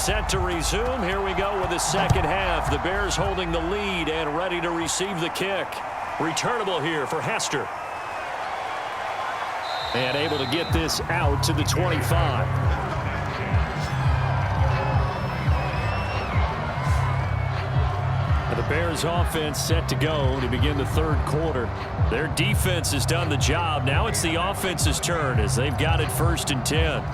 set to resume. Here we go with the second half. The Bears holding the lead and ready to receive the kick. Returnable here for Hester. And able to get this out to the 25. The Bears offense set to go to begin the third quarter. Their defense has done the job. Now it's the offense's turn as they've got it 1st and 10.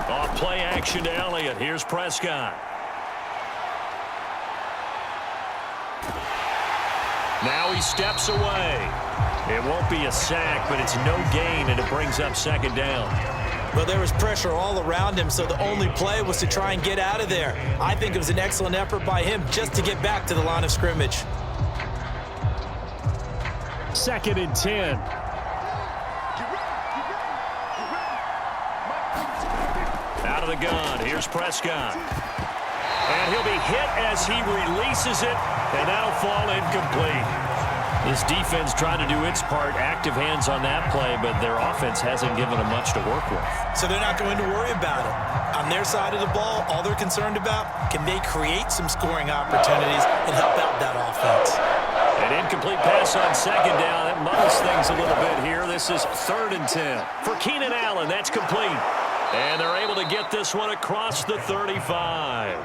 Off play action to Elliott. Here's Prescott. Now he steps away. It won't be a sack, but it's no gain, and it brings up 2nd down. Well, there was pressure all around him, so the only play was to try and get out of there. I think it was an excellent effort by him just to get back to the line of scrimmage. 2nd and 10. Out of the gun, here's Prescott. And he'll be hit as he releases it, and that'll fall incomplete. This defense trying to do its part, active hands on that play, but their offense hasn't given them much to work with. So they're not going to worry about it. On their side of the ball, all they're concerned about, can they create some scoring opportunities and help out that offense? An incomplete pass on 2nd down. That muddles things a little bit here. This is 3rd and 10. For Keenan Allen, that's complete. And they're able to get this one across the 35.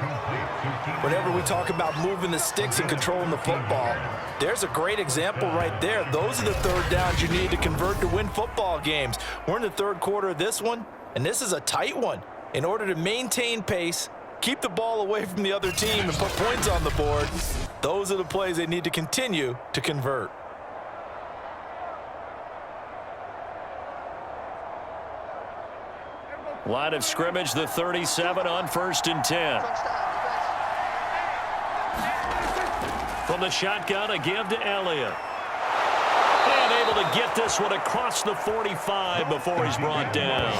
Whenever we talk about moving the sticks and controlling the football, there's a great example right there. Those are the third downs you need to convert to win football games. We're in the third quarter of this one, and this is a tight one. In order to maintain pace, keep the ball away from the other team, and put points on the board, those are the plays they need to continue to convert. Line of scrimmage, the 37 on 1st and 10. From the shotgun, a give to Elliott. And able to get this one across the 45 before he's brought down.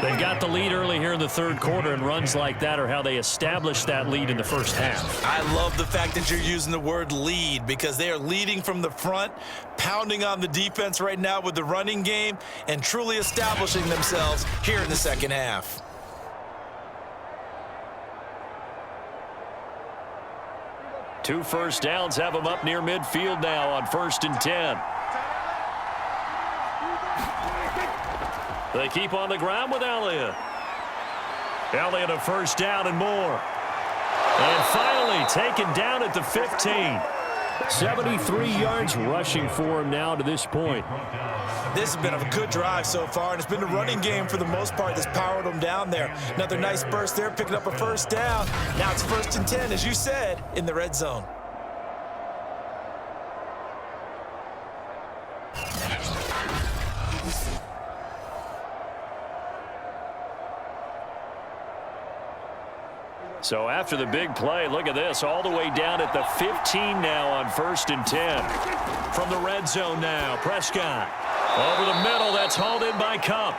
They've got the lead early here in the third quarter, and runs like that are how they established that lead in the first half. I love the fact that you're using the word lead, because they are leading from the front, pounding on the defense right now with the running game, and truly establishing themselves here in the second half. Two first downs have them up near midfield now on 1st and 10. They keep on the ground with Elliott. Elliott a first down and more. And finally taken down at the 15. 73 yards rushing for him now to this point. This has been a good drive so far, and it's been the running game for the most part that's powered them down there. Another nice burst there, picking up a first down. Now it's 1st and 10, as you said, in the red zone. So after the big play, look at this, all the way down at the 15 now on 1st and 10. From the red zone now, Prescott. Over the middle, that's hauled in by Kupp.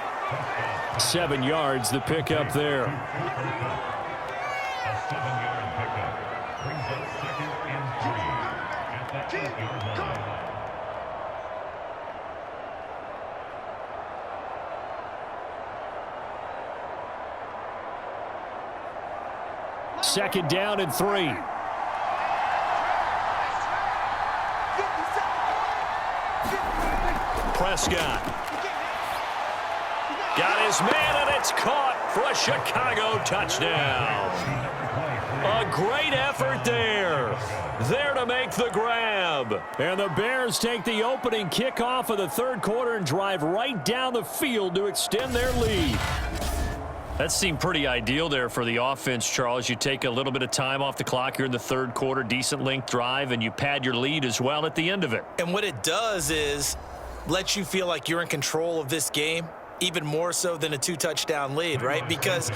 7 yards, the pickup there. Second down and 3. Prescott. Got his man, and it's caught for a Chicago touchdown. A great effort there. There to make the grab. And the Bears take the opening kickoff of the third quarter and drive right down the field to extend their lead. That seemed pretty ideal there for the offense, Charles. You take a little bit of time off the clock here in the third quarter, decent length drive, and you pad your lead as well at the end of it. And what it does is let you feel like you're in control of this game, even more so than a 2-touchdown lead, right? Because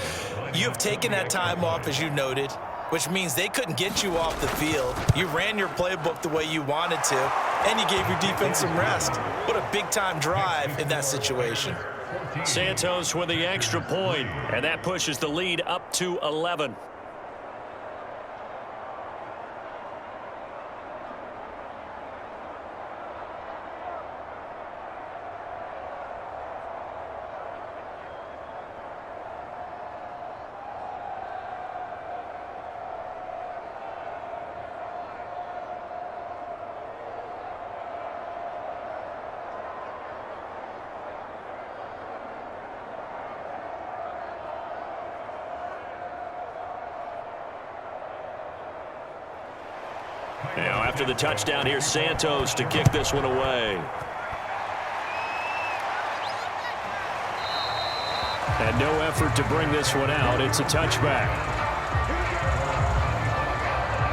you have taken that time off, as you noted, which means they couldn't get you off the field. You ran your playbook the way you wanted to, and you gave your defense some rest. What a big-time drive in that situation. Santos with the extra point, and that pushes the lead up to 11. Now after the touchdown, here's Santos to kick this one away. And no effort to bring this one out. It's a touchback.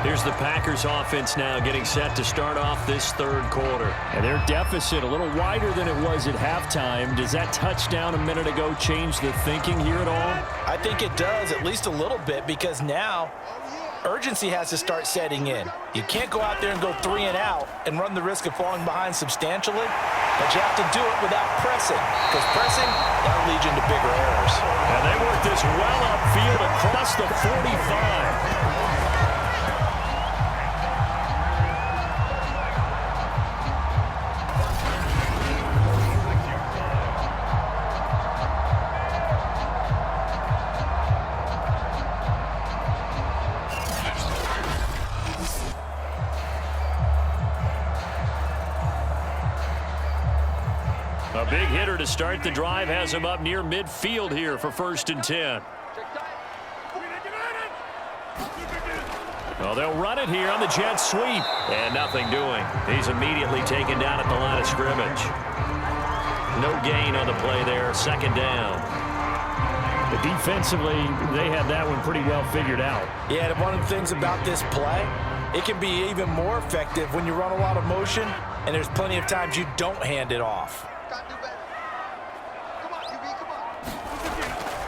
Here's the Packers offense now getting set to start off this third quarter. And their deficit a little wider than it was at halftime. Does that touchdown a minute ago change the thinking here at all? I think it does, at least a little bit, because now urgency has to start setting in. You can't go out there and go 3 and out and run the risk of falling behind substantially, but you have to do it without pressing, because pressing, that'll lead you into bigger errors. And they work this well upfield across the 45. A big hitter to start the drive has him up near midfield here for 1st and 10. Well, they'll run it here on the jet sweep. And nothing doing. He's immediately taken down at the line of scrimmage. No gain on the play there. 2nd down. But defensively, they had that one pretty well figured out. Yeah, and one of the things about this play, it can be even more effective when you run a lot of motion, and there's plenty of times you don't hand it off.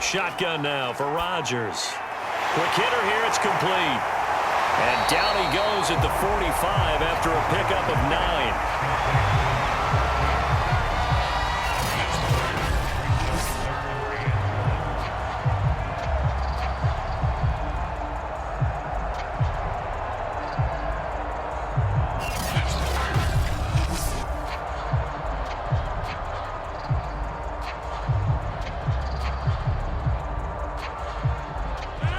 Shotgun now for Rodgers. Quick hitter here, it's complete. And down he goes at the 45 after a pickup of 9.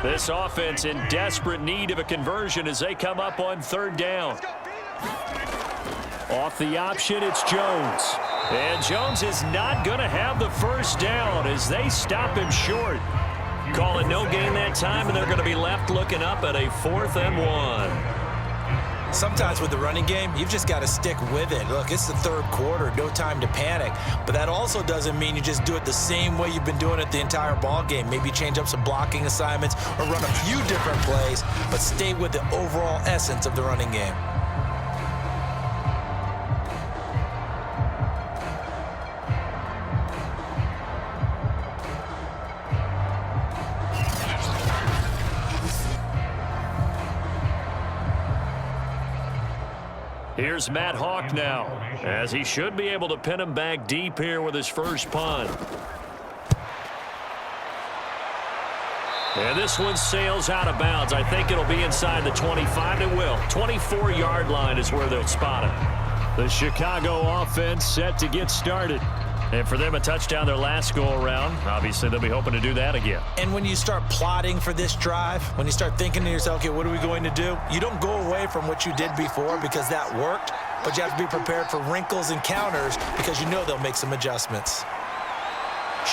This offense in desperate need of a conversion as they come up on 3rd down. Off the option, it's Jones. And Jones is not going to have the 1st down as they stop him short. Call it no gain that time, and they're going to be left looking up at a 4th and 1. Sometimes with the running game, you've just got to stick with it. Look, it's the 3rd quarter, no time to panic. But that also doesn't mean you just do it the same way you've been doing it the entire ball game. Maybe change up some blocking assignments or run a few different plays, but stay with the overall essence of the running game. Here's Matt Hawk now, as he should be able to pin him back deep here with his first punt. And this one sails out of bounds. I think it'll be inside the 25. It will. 24-yard line is where they'll spot it. The Chicago offense set to get started. And for them, a touchdown their last go-around. Obviously, they'll be hoping to do that again. And when you start plotting for this drive, when you start thinking to yourself, okay, what are we going to do? You don't go away from what you did before because that worked, but you have to be prepared for wrinkles and counters because you know they'll make some adjustments.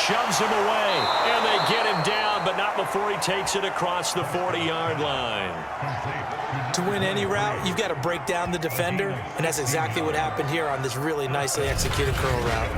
Shoves him away, and they get him down, but not before he takes it across the 40-yard line. To win any route, you've got to break down the defender, and that's exactly what happened here on this really nicely executed curl route.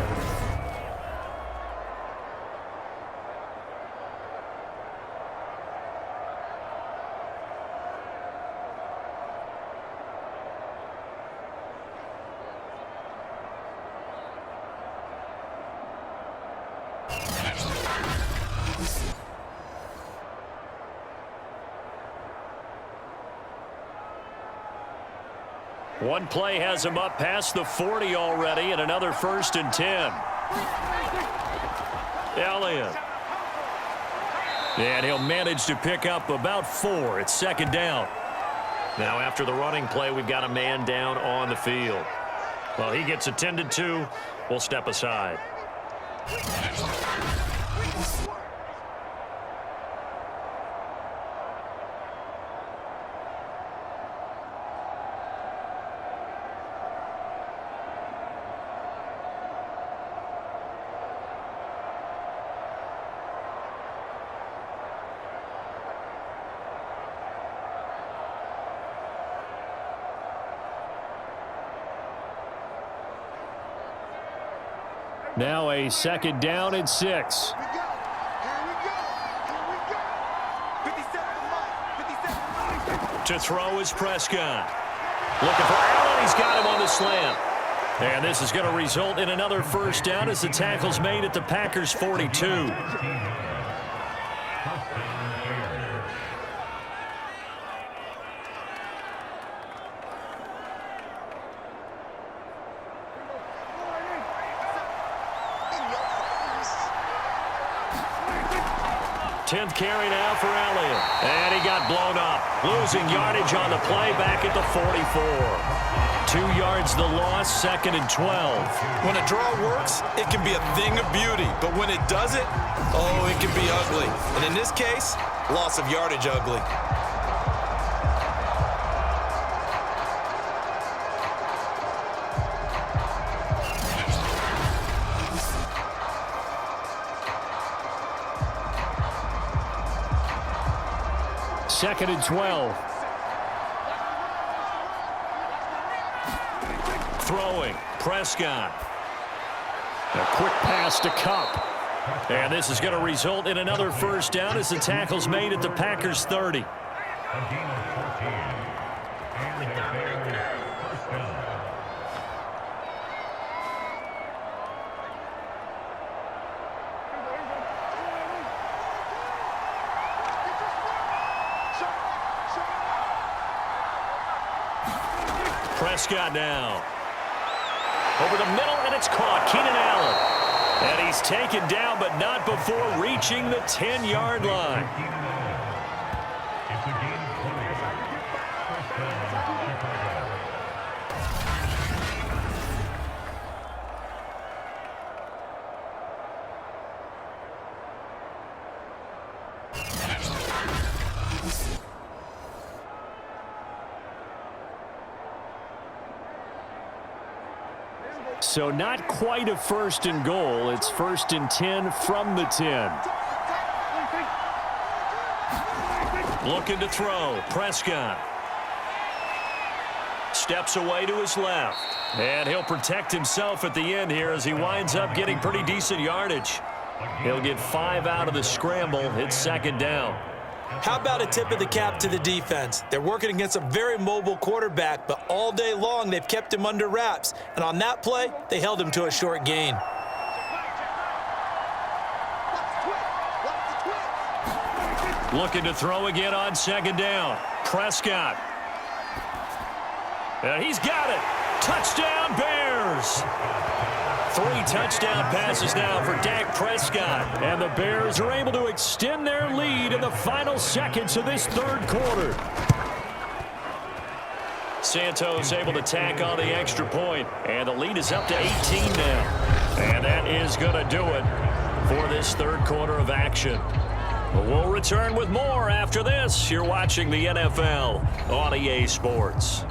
One play has him up past the 40 already, and another 1st and 10. Elliott. And he'll manage to pick up about 4. It's 2nd down. Now after the running play, we've got a man down on the field. Well, he gets attended to. We'll step aside. Now a 2nd down and 6. To throw is Prescott. Looking for Allen. He's got him on the slant. And this is going to result in another 1st down as the tackle's made at the Packers' 42. Tenth carry now for Elliott. And he got blown up. Losing yardage on the play back at the 44. 2 yards the loss, 2nd and 12. When a draw works, it can be a thing of beauty. But when it doesn't, oh, it can be ugly. And in this case, loss of yardage ugly. Second and 12. Throwing, Prescott. A quick pass to Kupp. And this is going to result in another 1st down as the tackle's made at the Packers' 30. Prescott now. Over the middle, and it's caught. Keenan Allen. And he's taken down, but not before reaching the 10-yard line. So not quite a 1st and goal. It's 1st and 10 from the 10. Looking to throw. Prescott. Steps away to his left. And he'll protect himself at the end here as he winds up getting pretty decent yardage. He'll get 5 out of the scramble. It's 2nd down. How about a tip of the cap to the defense? They're working against a very mobile quarterback, but all day long they've kept him under wraps. And on that play, they held him to a short gain. Looking to throw again on 2nd down. Prescott. And he's got it. Touchdown, Bears. 3 touchdown passes now for Dak Prescott. And the Bears are able to extend their lead in the final seconds of this 3rd quarter. Santos able to tack on the extra point. And the lead is up to 18 now. And that is going to do it for this 3rd quarter of action. We'll return with more after this. You're watching the NFL on EA Sports.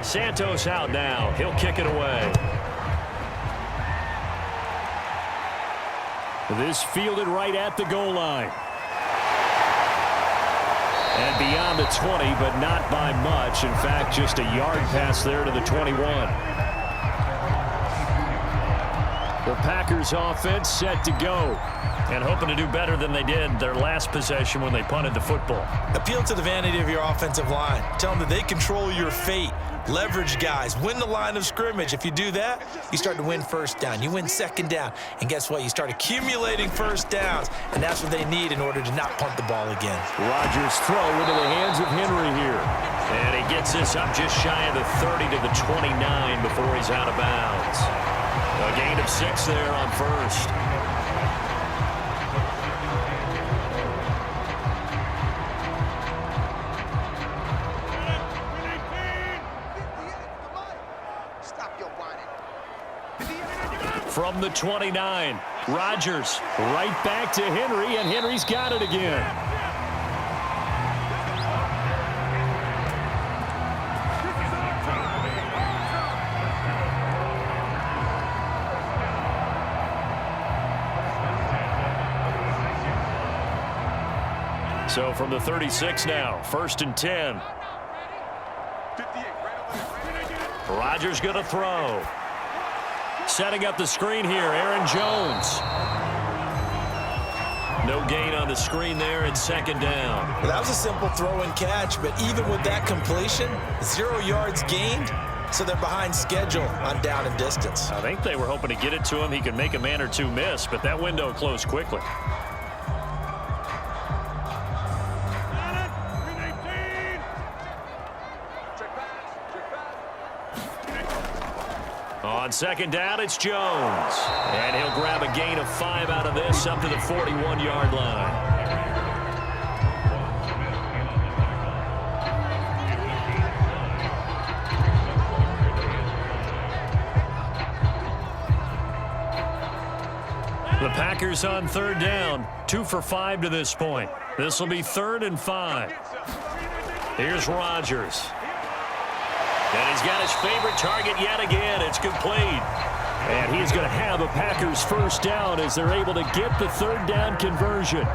Santos out now. He'll kick it away. This fielded right at the goal line. And beyond the 20, but not by much. In fact, just a yard pass there to the 21. The Packers offense set to go. And hoping to do better than they did their last possession when they punted the football. Appeal to the vanity of your offensive line. Tell them that they control your fate. Leverage guys. Win the line of scrimmage. If you do that, you start to win 1st down. You win 2nd down. And guess what? You start accumulating 1st downs. And that's what they need in order to not punt the ball again. Rodgers' throw into the hands of Henry here. And he gets this up just shy of the 30 to the 29 before he's out of bounds. A gain of 6 there on 1st. From the 29, Rodgers right back to Henry, and Henry's got it again. So from the 36 now, 1st and 10. Rodgers going to throw. Setting up the screen here, Aaron Jones. No gain on the screen there, and 2nd down. Well, that was a simple throw and catch, but even with that completion, 0 yards gained, so they're behind schedule on down and distance. I think they were hoping to get it to him. He could make a man or two miss, but that window closed quickly. On 2nd down, it's Jones. And he'll grab a gain of 5 out of this up to the 41-yard line. The Packers on 3rd down, 2 for 5 to this point. This will be 3rd and 5. Here's Rodgers. And he's got his favorite target yet again. It's complete. And he's going to have a Packers 1st down as they're able to get the 3rd down conversion.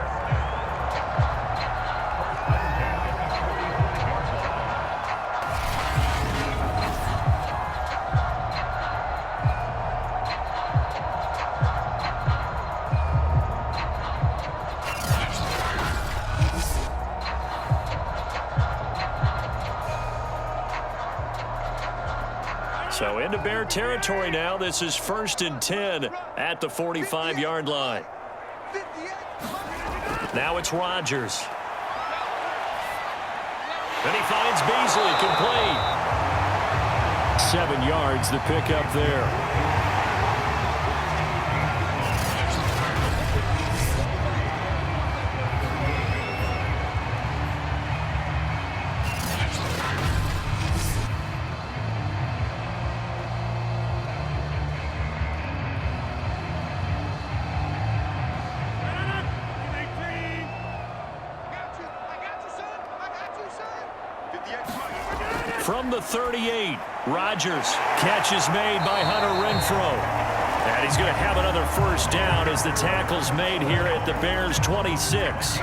So into Bear territory now. This is 1st and 10 at the 45-yard line. Now it's Rodgers. And he finds Beasley, complete. 7 yards, the pickup there. From the 38, Rodgers. Catch is made by Hunter Renfrow. And he's going to have another 1st down as the tackle's made here at the Bears' 26.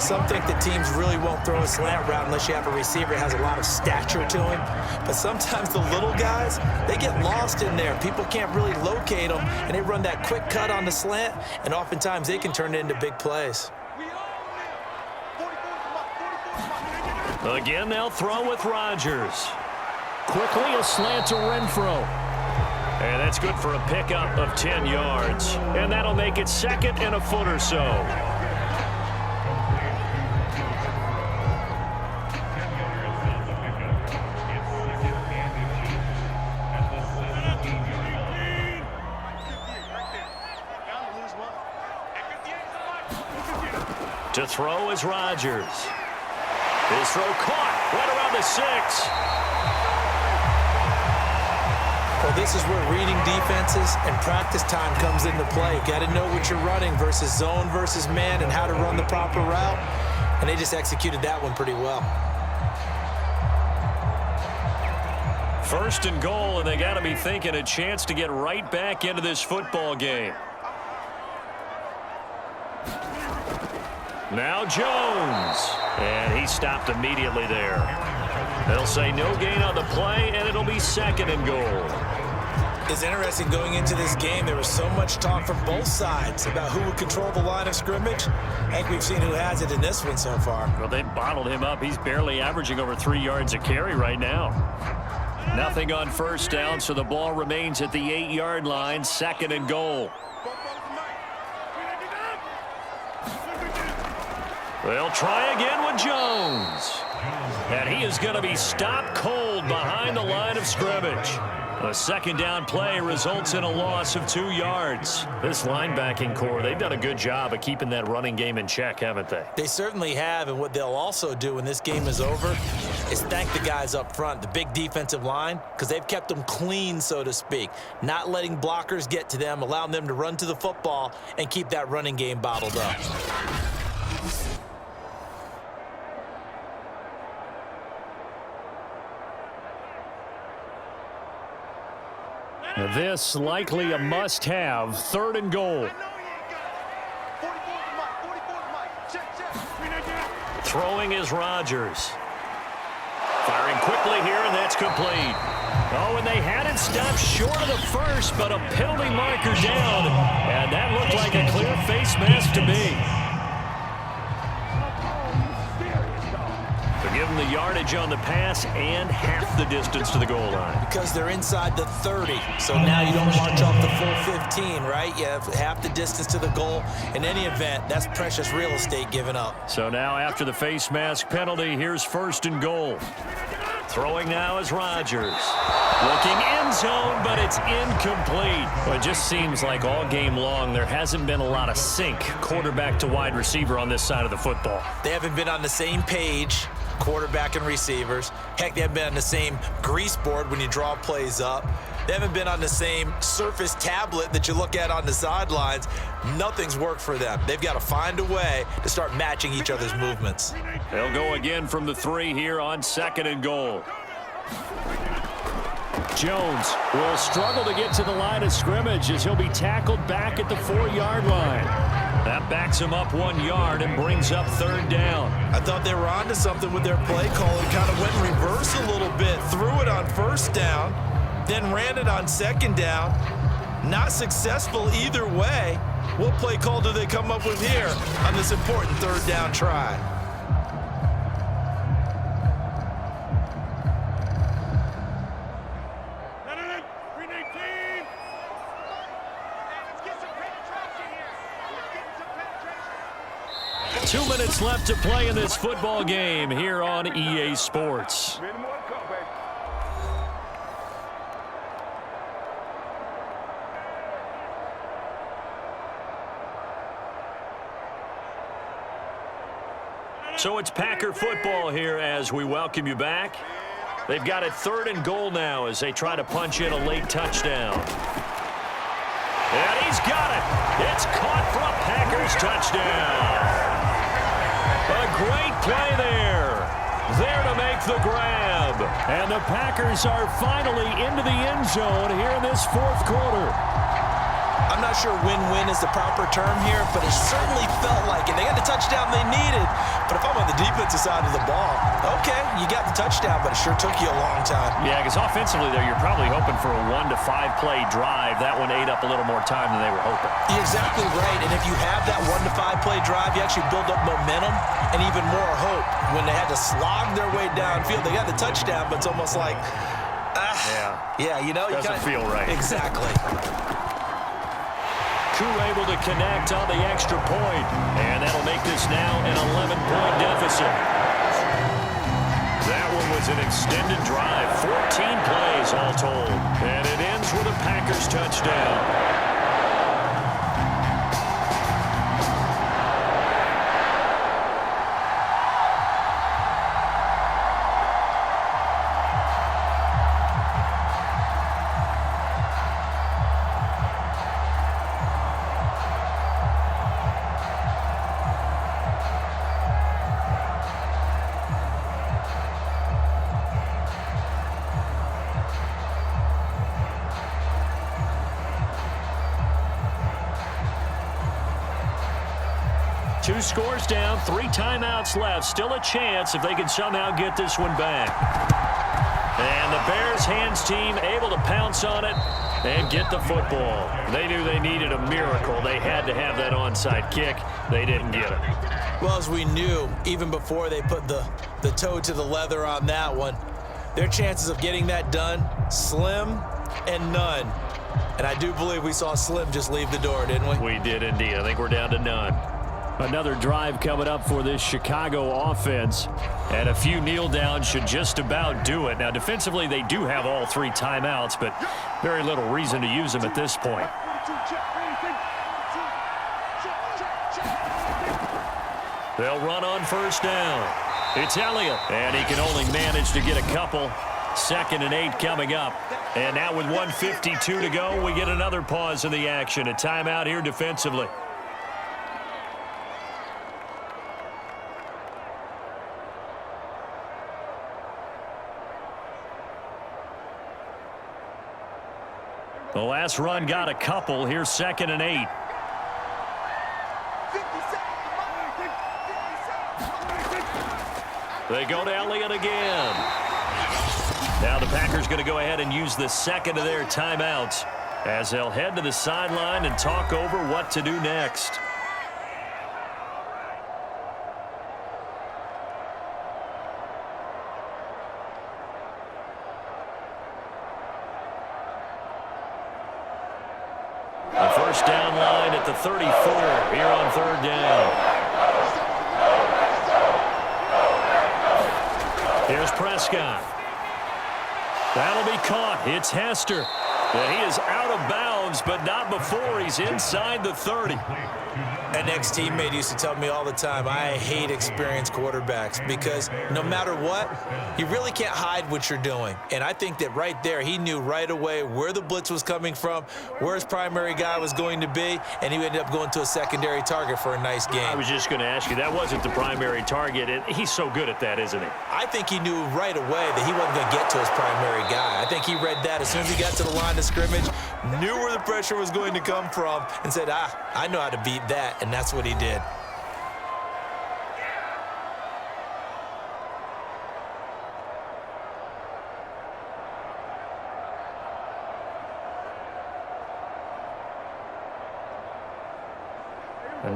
Some think that teams really won't throw a slant route unless you have a receiver that has a lot of stature to him. But sometimes the little guys, they get lost in there. People can't really locate them, and they run that quick cut on the slant, and oftentimes they can turn it into big plays. Again, they'll throw with Rodgers. Quickly a slant to Renfrow. And that's good for a pickup of 10 yards. And that'll make it 2nd and a foot or so. To throw is Rodgers. His throw caught right around the 6. Well, this is where reading defenses and practice time comes into play. Got to know what you're running versus zone versus man and how to run the proper route. And they just executed that one pretty well. 1st and goal, and they got to be thinking a chance to get right back into this football game. Now Jones. And he stopped immediately there. They'll say no gain on the play, and it'll be 2nd and goal. It's interesting going into this game. There was so much talk from both sides about who would control the line of scrimmage. I think we've seen who has it in this one so far. Well, they bottled him up. He's barely averaging over 3 yards a carry right now. Nothing on 1st down, so the ball remains at the 8-yard line, 2nd and goal. They'll try again with Jones. And he is going to be stopped cold behind the line of scrimmage. A 2nd down play results in a loss of 2 yards. This linebacking core, they've done a good job of keeping that running game in check, haven't they? They certainly have, and what they'll also do when this game is over, is thank the guys up front, the big defensive line, because they've kept them clean, so to speak. Not letting blockers get to them, allowing them to run to the football and keep that running game bottled up. This likely a must-have, 3rd and goal. Throwing is Rodgers. Firing quickly here, and that's complete. Oh, and they had it stopped short of the first, but a penalty marker down. And that looked like a clear face mask to me. So give them the yardage on the pass and half the distance to the goal line. Because they're inside the 30, so now you don't march off the full 15, right? You have half the distance to the goal. In any event, that's precious real estate given up. So now after the face mask penalty, here's 1st and goal. Throwing now is Rodgers. Looking end zone, but it's incomplete. Well, it just seems like all game long there hasn't been a lot of sync quarterback to wide receiver on this side of the football. They haven't been on the same page, quarterback and receivers. Heck, they haven't been on the same grease board when you draw plays up. They haven't been on the same Surface tablet that you look at on the sidelines. Nothing's worked for them. They've got to find a way to start matching each other's movements. They'll go again from the 3 here on 2nd and goal. Jones will struggle to get to the line of scrimmage as he'll be tackled back at the 4-yard line. That backs him up 1 yard and brings up 3rd down. I thought they were onto something with their play call and kind of went in reverse a little bit. Threw it on 1st down, then ran it on 2nd down. Not successful either way. What play call do they come up with here on this important 3rd down try? Two minutes left to play in this football game here on EA Sports. So it's Packer football here as we welcome you back. They've got it 3rd and goal now as they try to punch in a late touchdown. And he's got it. It's caught for a Packers touchdown. A great play there. There to make the grab. And the Packers are finally into the end zone here in this 4th quarter. I'm not sure win-win is the proper term here, but it certainly felt like it. They got the touchdown they needed, but if I'm on the defensive side of the ball, okay, you got the touchdown, but it sure took you a long time. Yeah, because offensively there, you're probably hoping for a 1 to 5 play drive. That one ate up a little more time than they were hoping. You're exactly right, and if you have that 1 to 5 play drive, you actually build up momentum and even more hope. When they had to slog their way downfield, they got the touchdown, but it's almost like, yeah, you know, doesn't feel right. Exactly. Koo able to connect on the extra point, and that'll make this now an 11-point deficit. That one was an extended drive, 14 plays all told, and it ends with a Packers touchdown. Two scores down, 3 timeouts left. Still a chance if they can somehow get this one back. And the Bears hands team able to pounce on it and get the football. They knew they needed a miracle. They had to have that onside kick. They didn't get it. Well, as we knew, even before they put the toe to the leather on that one, their chances of getting that done, slim and none. And I do believe we saw Slim just leave the door, didn't we? We did indeed. I think we're down to none. Another drive coming up for this Chicago offense. And a few kneel downs should just about do it. Now, defensively, they do have all 3 timeouts, but very little reason to use them at this point. They'll run on 1st down. It's Elliott, and he can only manage to get a couple. 2nd and 8 coming up. And now with 1:52 to go, we get another pause in the action. A timeout here defensively. The last run got a couple. Here's 2nd and 8. They go to Elliott again. Now the Packers going to go ahead and use the second of their timeouts as they'll head to the sideline and talk over what to do next. A first down line at the 34 here on 3rd down. Here's Prescott. That'll be caught. It's Hester. He is out of bounds, but not before he's inside the 30. An ex-teammate used to tell me all the time, I hate experienced quarterbacks because no matter what, you really can't hide what you're doing. And I think that right there, he knew right away where the blitz was coming from, where his primary guy was going to be, and he ended up going to a secondary target for a nice game. I was just going to ask you, that wasn't the primary target. He's so good at that, isn't he? I think he knew right away that he wasn't going to get to his primary guy. I think he read that as soon as he got to the line of scrimmage, knew where the pressure was going to come from, and said, I know how to beat that. And that's what he did.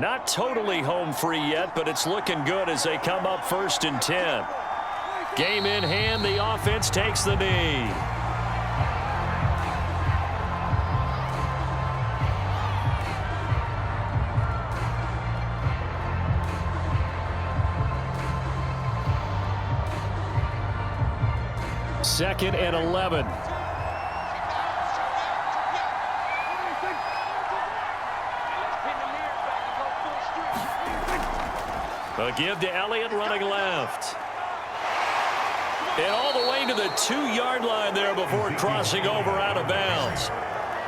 Not totally home free yet, but it's looking good as they come up 1st and 10. Game in hand, the offense takes the knee. Second and 11. A give to Elliott running left. And all the way to the 2-yard line there before crossing over out of bounds.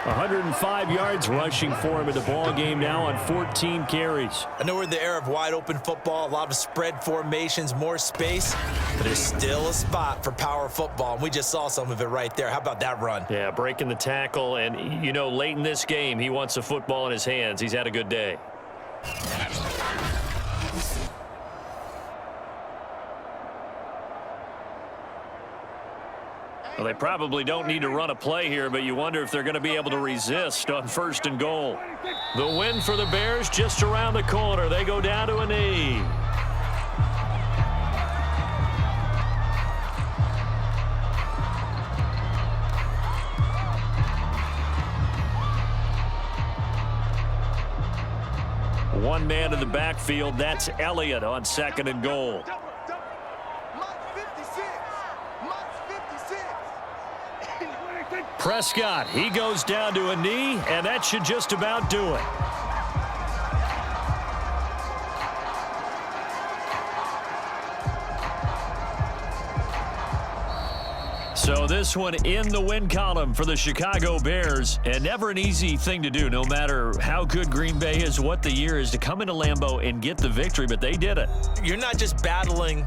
105 yards rushing for him in the ball game now on 14 carries. I know we're in the era of wide open football, a lot of spread formations, more space, but there's still a spot for power football, and we just saw some of it right there. How about that run? Yeah, breaking the tackle, and you know, late in this game, he wants the football in his hands. He's had a good day. Well, they probably don't need to run a play here, but you wonder if they're going to be able to resist on 1st and goal. The win for the Bears just around the corner. They go down to a knee. One man in the backfield. That's Elliott on 2nd and goal. Prescott, he goes down to a knee, and that should just about do it. So this one in the win column for the Chicago Bears, and never an easy thing to do, no matter how good Green Bay is, what the year is, to come into Lambeau and get the victory, but they did it. You're not just battling